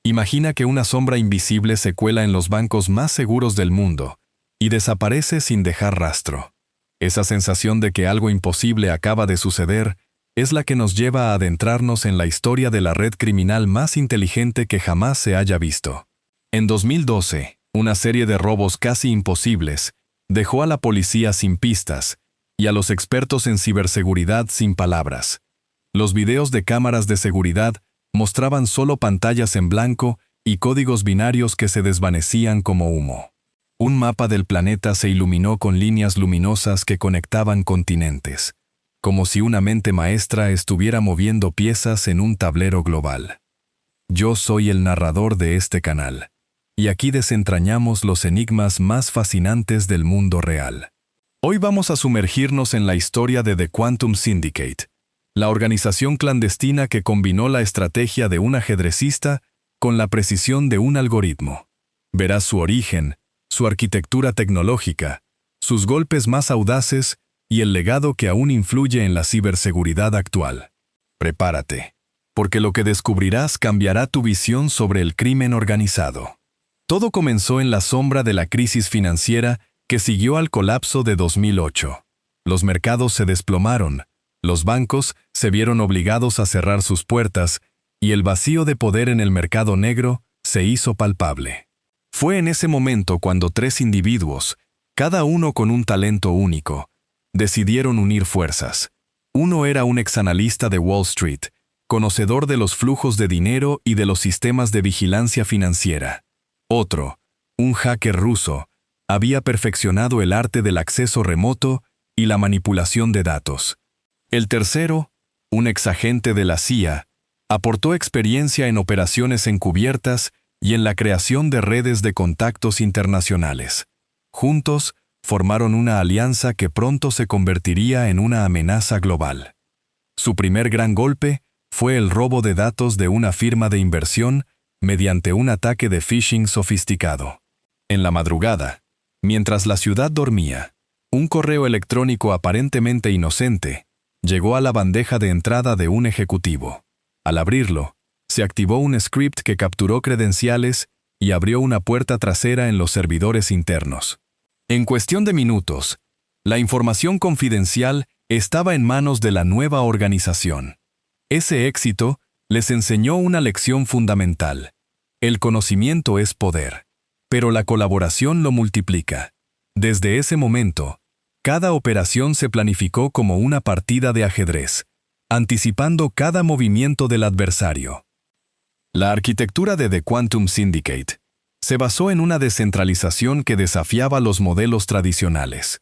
Imagina que una sombra invisible se cuela en los bancos más seguros del mundo y desaparece sin dejar rastro. Esa sensación de que algo imposible acaba de suceder es la que nos lleva a adentrarnos en la historia de la red criminal más inteligente que jamás se haya visto. En 2012, una serie de robos casi imposibles dejó a la policía sin pistas y a los expertos en ciberseguridad sin palabras. Los videos de cámaras de seguridad mostraban solo pantallas en blanco y códigos binarios que se desvanecían como humo. Un mapa del planeta se iluminó con líneas luminosas que conectaban continentes, como si una mente maestra estuviera moviendo piezas en un tablero global. Yo soy el narrador de este canal, y aquí desentrañamos los enigmas más fascinantes del mundo real. Hoy vamos a sumergirnos en la historia de The Quantum Syndicate, la organización clandestina que combinó la estrategia de un ajedrecista con la precisión de un algoritmo. Verás su origen, su arquitectura tecnológica, sus golpes más audaces y el legado que aún influye en la ciberseguridad actual. Prepárate, porque lo que descubrirás cambiará tu visión sobre el crimen organizado. Todo comenzó en la sombra de la crisis financiera que siguió al colapso de 2008. Los mercados se desplomaron, los bancos se vieron obligados a cerrar sus puertas y el vacío de poder en el mercado negro se hizo palpable. Fue en ese momento cuando 3 individuos, cada uno con un talento único, decidieron unir fuerzas. Uno era un exanalista de Wall Street, conocedor de los flujos de dinero y de los sistemas de vigilancia financiera. Otro, un hacker ruso, había perfeccionado el arte del acceso remoto y la manipulación de datos. El tercero, un exagente de la CIA, aportó experiencia en operaciones encubiertas y en la creación de redes de contactos internacionales. Juntos, formaron una alianza que pronto se convertiría en una amenaza global. Su primer gran golpe fue el robo de datos de una firma de inversión mediante un ataque de phishing sofisticado. En la madrugada, mientras la ciudad dormía, un correo electrónico aparentemente inocente llegó a la bandeja de entrada de un ejecutivo. Al abrirlo, se activó un script que capturó credenciales y abrió una puerta trasera en los servidores internos. En cuestión de minutos, la información confidencial estaba en manos de la nueva organización. Ese éxito les enseñó una lección fundamental. El conocimiento es poder, pero la colaboración lo multiplica. Desde ese momento, cada operación se planificó como una partida de ajedrez, anticipando cada movimiento del adversario. La arquitectura de The Quantum Syndicate se basó en una descentralización que desafiaba los modelos tradicionales.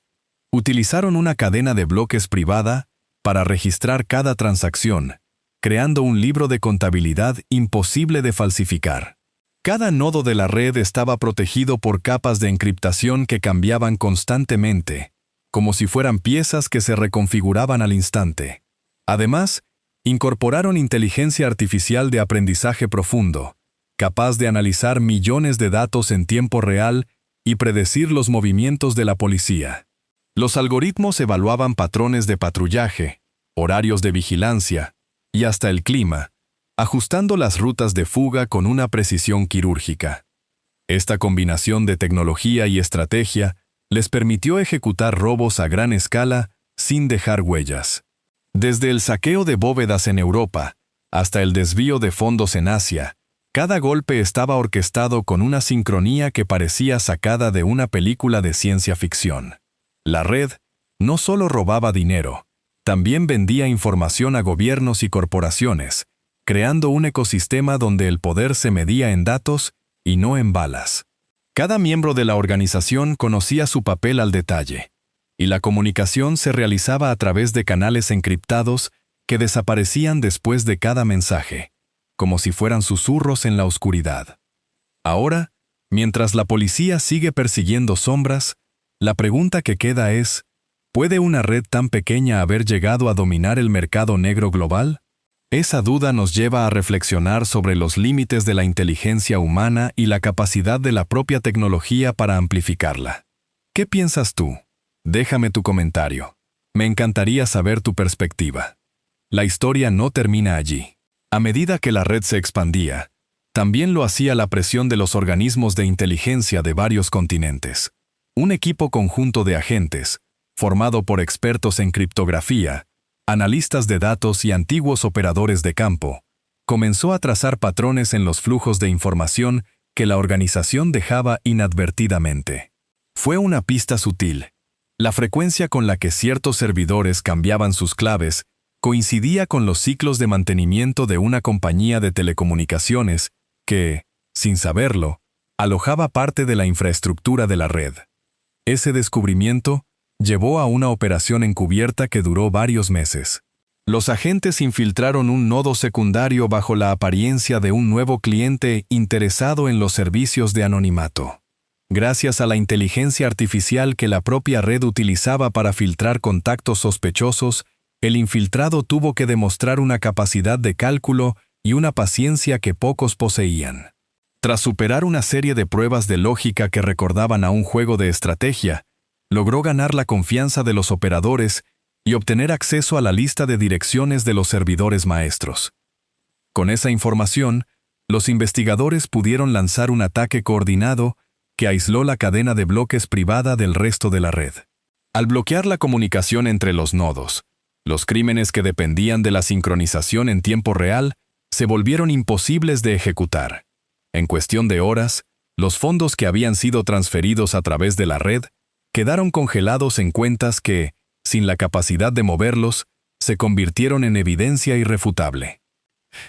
Utilizaron una cadena de bloques privada para registrar cada transacción, creando un libro de contabilidad imposible de falsificar. Cada nodo de la red estaba protegido por capas de encriptación que cambiaban constantemente, como si fueran piezas que se reconfiguraban al instante. Además, incorporaron inteligencia artificial de aprendizaje profundo, capaz de analizar millones de datos en tiempo real y predecir los movimientos de la policía. Los algoritmos evaluaban patrones de patrullaje, horarios de vigilancia y hasta el clima, ajustando las rutas de fuga con una precisión quirúrgica. Esta combinación de tecnología y estrategia les permitió ejecutar robos a gran escala sin dejar huellas. Desde el saqueo de bóvedas en Europa hasta el desvío de fondos en Asia, cada golpe estaba orquestado con una sincronía que parecía sacada de una película de ciencia ficción. La red no solo robaba dinero, también vendía información a gobiernos y corporaciones, creando un ecosistema donde el poder se medía en datos y no en balas. Cada miembro de la organización conocía su papel al detalle, y la comunicación se realizaba a través de canales encriptados que desaparecían después de cada mensaje, como si fueran susurros en la oscuridad. Ahora, mientras la policía sigue persiguiendo sombras, la pregunta que queda es, ¿puede una red tan pequeña haber llegado a dominar el mercado negro global? Esa duda nos lleva a reflexionar sobre los límites de la inteligencia humana y la capacidad de la propia tecnología para amplificarla. ¿Qué piensas tú? Déjame tu comentario. Me encantaría saber tu perspectiva. La historia no termina allí. A medida que la red se expandía, También lo hacía la presión de los organismos de inteligencia de varios continentes. Un equipo conjunto de agentes, formado por expertos en criptografía, analistas de datos y antiguos operadores de campo, comenzó a trazar patrones en los flujos de información que la organización dejaba inadvertidamente. Fue una pista sutil. La frecuencia con la que ciertos servidores cambiaban sus claves coincidía con los ciclos de mantenimiento de una compañía de telecomunicaciones que, sin saberlo, alojaba parte de la infraestructura de la red. Ese descubrimiento llevó a una operación encubierta que duró varios meses. Los agentes infiltraron un nodo secundario bajo la apariencia de un nuevo cliente interesado en los servicios de anonimato. Gracias a la inteligencia artificial que la propia red utilizaba para filtrar contactos sospechosos, el infiltrado tuvo que demostrar una capacidad de cálculo y una paciencia que pocos poseían. Tras superar una serie de pruebas de lógica que recordaban a un juego de estrategia, logró ganar la confianza de los operadores y obtener acceso a la lista de direcciones de los servidores maestros. Con esa información, los investigadores pudieron lanzar un ataque coordinado que aisló la cadena de bloques privada del resto de la red. Al bloquear la comunicación entre los nodos, los crímenes que dependían de la sincronización en tiempo real se volvieron imposibles de ejecutar. En cuestión de horas, los fondos que habían sido transferidos a través de la red quedaron congelados en cuentas que, sin la capacidad de moverlos, se convirtieron en evidencia irrefutable.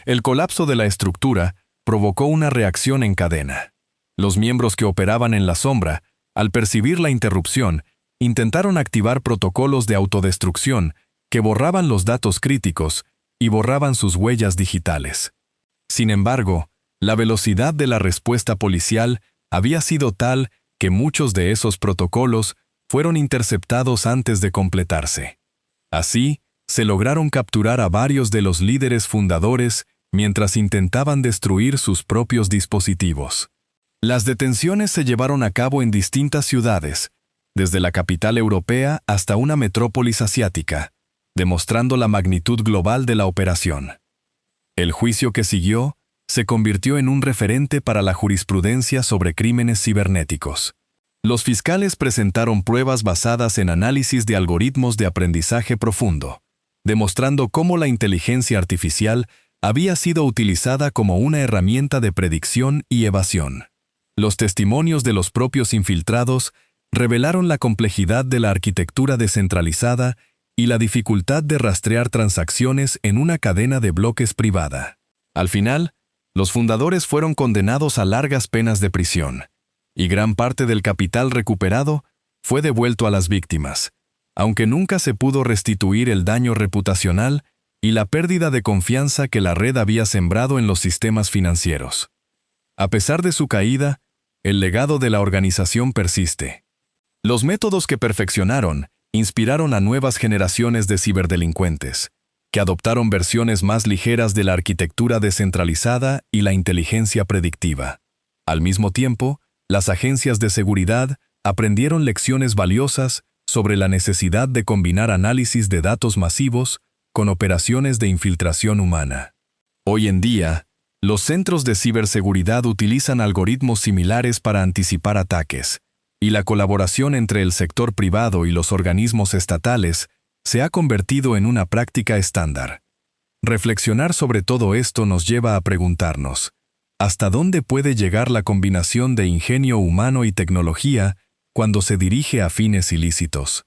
El colapso de la estructura provocó una reacción en cadena. Los miembros que operaban en la sombra, al percibir la interrupción, intentaron activar protocolos de autodestrucción que borraban los datos críticos y borraban sus huellas digitales. Sin embargo, la velocidad de la respuesta policial había sido tal que muchos de esos protocolos fueron interceptados antes de completarse. Así, se lograron capturar a varios de los líderes fundadores mientras intentaban destruir sus propios dispositivos. Las detenciones se llevaron a cabo en distintas ciudades, desde la capital europea hasta una metrópolis asiática, demostrando la magnitud global de la operación. El juicio que siguió se convirtió en un referente para la jurisprudencia sobre crímenes cibernéticos. Los fiscales presentaron pruebas basadas en análisis de algoritmos de aprendizaje profundo, demostrando cómo la inteligencia artificial había sido utilizada como una herramienta de predicción y evasión. Los testimonios de los propios infiltrados revelaron la complejidad de la arquitectura descentralizada y la dificultad de rastrear transacciones en una cadena de bloques privada. Al final, los fundadores fueron condenados a largas penas de prisión, y gran parte del capital recuperado fue devuelto a las víctimas, aunque nunca se pudo restituir el daño reputacional y la pérdida de confianza que la red había sembrado en los sistemas financieros. A pesar de su caída, el legado de la organización persiste. Los métodos que perfeccionaron inspiraron a nuevas generaciones de ciberdelincuentes, que adoptaron versiones más ligeras de la arquitectura descentralizada y la inteligencia predictiva. Al mismo tiempo, las agencias de seguridad aprendieron lecciones valiosas sobre la necesidad de combinar análisis de datos masivos con operaciones de infiltración humana. Hoy en día, los centros de ciberseguridad utilizan algoritmos similares para anticipar ataques, y la colaboración entre el sector privado y los organismos estatales se ha convertido en una práctica estándar. Reflexionar sobre todo esto nos lleva a preguntarnos, ¿hasta dónde puede llegar la combinación de ingenio humano y tecnología cuando se dirige a fines ilícitos?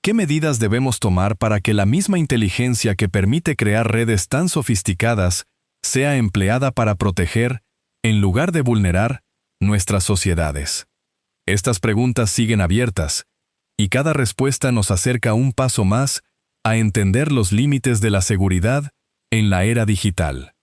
¿Qué medidas debemos tomar para que la misma inteligencia que permite crear redes tan sofisticadas sea empleada para proteger, en lugar de vulnerar, nuestras sociedades? Estas preguntas siguen abiertas, y cada respuesta nos acerca un paso más a entender los límites de la seguridad en la era digital.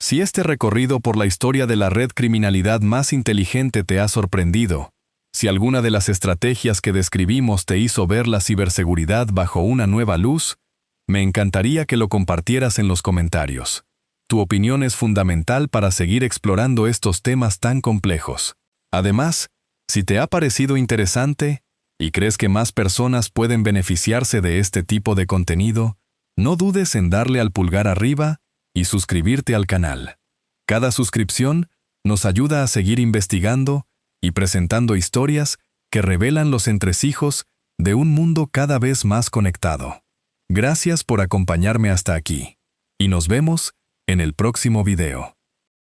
Si este recorrido por la historia de la red criminalidad más inteligente te ha sorprendido, si alguna de las estrategias que describimos te hizo ver la ciberseguridad bajo una nueva luz, me encantaría que lo compartieras en los comentarios. Tu opinión es fundamental para seguir explorando estos temas tan complejos. Además, si te ha parecido interesante y crees que más personas pueden beneficiarse de este tipo de contenido, no dudes en darle al pulgar arriba y suscribirte al canal. Cada suscripción nos ayuda a seguir investigando y presentando historias que revelan los entresijos de un mundo cada vez más conectado. Gracias por acompañarme hasta aquí, y nos vemos en el próximo video.